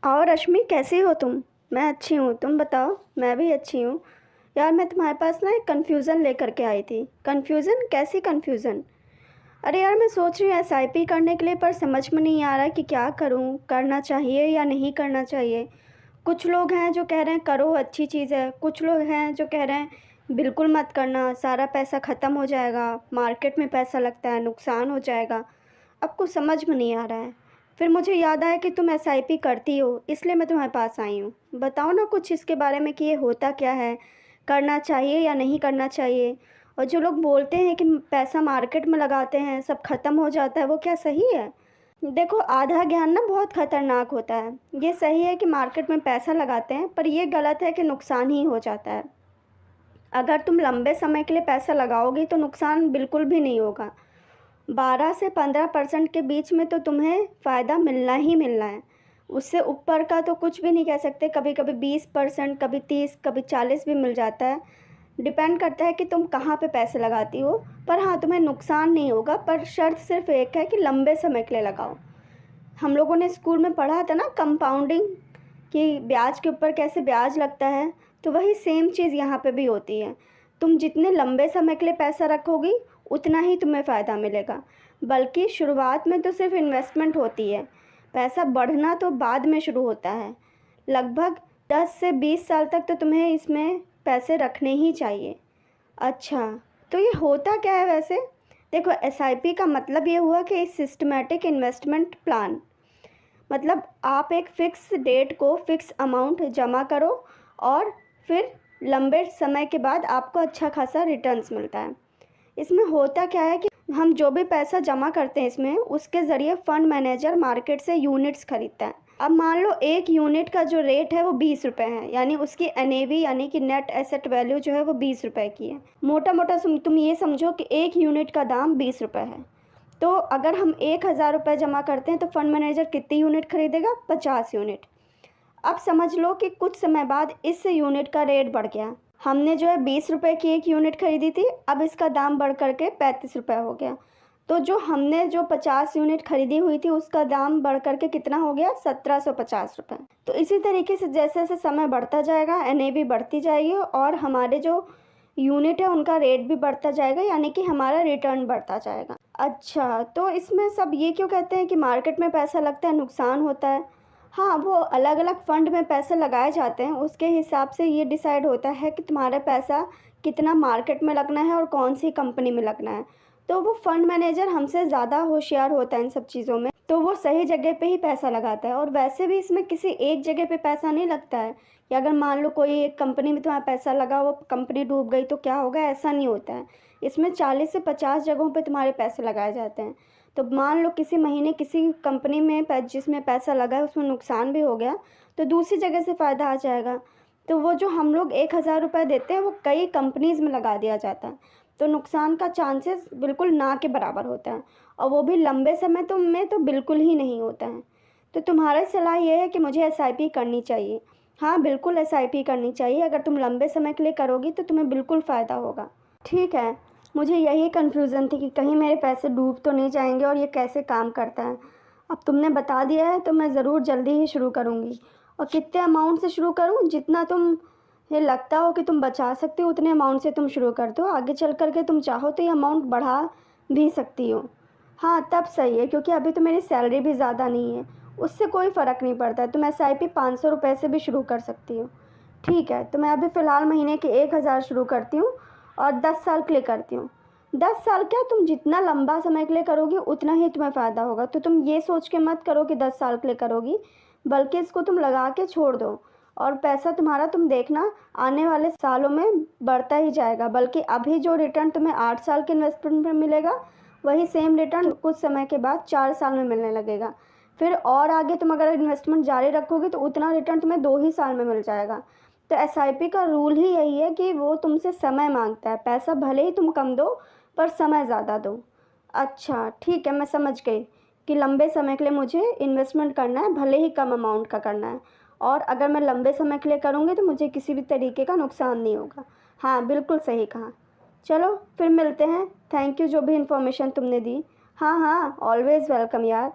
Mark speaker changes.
Speaker 1: और रश्मि, कैसी हो तुम? मैं अच्छी हूँ, तुम बताओ। मैं भी अच्छी हूँ। यार, मैं तुम्हारे पास ना एक कन्फ्यूज़न लेकर के आई थी। कन्फ्यूज़न? कैसी कन्फ्यूज़न? अरे यार, मैं सोच रही हूँ एसआईपी करने के लिए, पर समझ में नहीं आ रहा कि क्या करूँ, करना चाहिए या नहीं करना चाहिए। कुछ लोग हैं जो कह रहे हैं करो, अच्छी चीज़ है। कुछ लोग हैं जो कह रहे हैं बिल्कुल मत करना, सारा पैसा ख़त्म हो जाएगा, मार्केट में पैसा लगता है, नुकसान हो जाएगा। अब कुछ समझ में नहीं आ रहा है। फिर मुझे याद आया कि तुम एसआईपी करती हो, इसलिए मैं तुम्हारे पास आई हूँ। बताओ ना कुछ इसके बारे में कि ये होता क्या है, करना चाहिए या नहीं करना चाहिए। और जो लोग बोलते हैं कि पैसा मार्केट में लगाते हैं सब ख़त्म हो जाता है, वो क्या सही है? देखो, आधा ज्ञान ना बहुत ख़तरनाक होता है। ये सही है कि मार्केट में पैसा लगाते हैं, पर ये गलत है कि नुकसान ही हो जाता है। अगर तुम लंबे समय के लिए पैसा लगाओगी तो नुकसान बिल्कुल भी नहीं होगा। 12 से 15% के बीच में तो तुम्हें फ़ायदा मिलना ही मिलना है। उससे ऊपर का तो कुछ भी नहीं कह सकते। कभी कभी 20%, कभी 30, कभी 40 भी मिल जाता है। डिपेंड करता है कि तुम कहाँ पे पैसे लगाती हो। पर हाँ, तुम्हें नुकसान नहीं होगा, पर शर्त सिर्फ एक है कि लंबे समय के लिए लगाओ। हम लोगों ने स्कूल में पढ़ा था ना, कंपाउंडिंग, कि ब्याज के ऊपर कैसे ब्याज लगता है। तो वही सेम चीज़ यहाँ पे भी होती है। तुम जितने लंबे समय के लिए पैसा रखोगी उतना ही तुम्हें फ़ायदा मिलेगा। बल्कि शुरुआत में तो सिर्फ इन्वेस्टमेंट होती है, पैसा बढ़ना तो बाद में शुरू होता है। लगभग 10 से 20 साल तक तो तुम्हें इसमें पैसे रखने ही चाहिए। अच्छा, तो ये होता क्या है वैसे? देखो, एसआईपी का मतलब ये हुआ कि सिस्टमैटिक इन्वेस्टमेंट प्लान। मतलब आप एक फ़िक्स डेट को फ़िक्स अमाउंट जमा करो और फिर लंबे समय के बाद आपको अच्छा खासा रिटर्न्स मिलता है। इसमें होता क्या है कि हम जो भी पैसा जमा करते हैं इसमें, उसके ज़रिए फ़ंड मैनेजर मार्केट से यूनिट्स खरीदता है। अब मान लो एक यूनिट का जो रेट है वो 20 रुपये है, यानी उसकी एनएवी यानी कि नेट एसेट वैल्यू जो है वो 20 रुपये की है। मोटा मोटा तुम ये समझो कि एक यूनिट का दाम 20 रुपये है। तो अगर हम 1000 रुपये जमा करते हैं तो फंड मैनेजर कितनी यूनिट खरीदेगा? 50 यूनिट। अब समझ लो कि कुछ समय बाद इस यूनिट का रेट बढ़ गया। हमने जो है 20 रुपये की एक यूनिट खरीदी थी, अब इसका दाम बढ़ करके 35 रुपये हो गया। तो जो हमने जो 50 यूनिट खरीदी हुई थी उसका दाम बढ़ करके कितना हो गया? 1750 रुपये। तो इसी तरीके से जैसे जैसे समय बढ़ता जाएगा एनएवी बढ़ती जाएगी और हमारे जो यूनिट है उनका रेट भी बढ़ता जाएगा, यानी कि हमारा रिटर्न बढ़ता जाएगा। अच्छा, तो इसमें सब ये क्यों कहते हैं कि मार्केट में पैसा लगता है नुकसान होता है? हाँ, वो अलग अलग फंड में पैसे लगाए जाते हैं, उसके हिसाब से ये डिसाइड होता है कि तुम्हारा पैसा कितना मार्केट में लगना है और कौन सी कंपनी में लगना है। तो वो फंड मैनेजर हमसे ज़्यादा होशियार होता है इन सब चीज़ों में, तो वो सही जगह पे ही पैसा लगाता है। और वैसे भी इसमें किसी एक जगह पे पैसा नहीं लगता है कि अगर मान लो कोई एक कंपनी में तुम्हारा पैसा लगा, वो कंपनी डूब गई तो क्या होगा, ऐसा नहीं होता है। इसमें 40 से 50 जगहों पे तुम्हारे पैसे लगाए जाते हैं। तो मान लो किसी महीने किसी कंपनी में जिसमें पैसा लगा है उसमें नुकसान भी हो गया, तो दूसरी जगह से फ़ायदा आ जाएगा। तो वो जो हम लोग 1000 रुपये देते हैं वो कई कंपनीज़ में लगा दिया जाता है। तो नुकसान का चांसेस बिल्कुल ना के बराबर होता है, और वो भी लंबे समय में तो बिल्कुल ही नहीं होता है। तो तुम्हारी सलाह ये है कि मुझे एसआईपी करनी चाहिए? हाँ, बिल्कुल एसआईपी करनी चाहिए। अगर तुम लंबे समय के लिए करोगी तो तुम्हें बिल्कुल फ़ायदा होगा। ठीक है, मुझे यही कन्फ्यूज़न थी कि कहीं मेरे पैसे डूब तो नहीं जाएंगे और ये कैसे काम करता है। अब तुमने बता दिया है तो मैं ज़रूर जल्दी ही शुरू करूँगी। और कितने अमाउंट से शुरू करूँ? जितना तुम ये लगता हो कि तुम बचा सकते हो उतने अमाउंट से तुम शुरू कर दो। आगे चल कर के तुम चाहो तो ये अमाउंट बढ़ा भी सकती हो। हाँ, तब सही है, क्योंकि अभी तो मेरी सैलरी भी ज़्यादा नहीं है। उससे कोई फ़र्क नहीं पड़ता है। तुम एसआईपी 500 रुपये से भी शुरू कर सकती हो। ठीक है, तो मैं अभी फ़िलहाल महीने के 1000 शुरू करती हूँ और 10 साल के लिए करती हूँ। 10 साल क्या, तुम जितना लंबा समय के लिए करोगी उतना ही तुम्हें फ़ायदा होगा। तो तुम ये सोच के मत करो कि 10 साल के लिए करोगी, बल्कि इसको तुम लगा के छोड़ दो और पैसा तुम्हारा तुम देखना आने वाले सालों में बढ़ता ही जाएगा। बल्कि अभी जो रिटर्न तुम्हें 8 साल के इन्वेस्टमेंट में मिलेगा, वही सेम रिटर्न कुछ समय के बाद 4 साल में मिलने लगेगा। फिर और आगे तुम अगर इन्वेस्टमेंट जारी रखोगे तो उतना रिटर्न तुम्हें 2 ही साल में मिल जाएगा। तो एसआईपी का रूल ही यही है कि वो तुमसे समय मांगता है। पैसा भले ही तुम कम दो पर समय ज़्यादा दो। अच्छा, ठीक है, मैं समझ गई कि लंबे समय के लिए मुझे इन्वेस्टमेंट करना है, भले ही कम अमाउंट का करना है। और अगर मैं लंबे समय के लिए करूँगी तो मुझे किसी भी तरीके का नुकसान नहीं होगा। हाँ, बिल्कुल सही कहा। चलो फिर मिलते हैं। थैंक यू जो भी इन्फॉर्मेशन तुमने दी। हाँ हाँ, ऑलवेज़ वेलकम यार।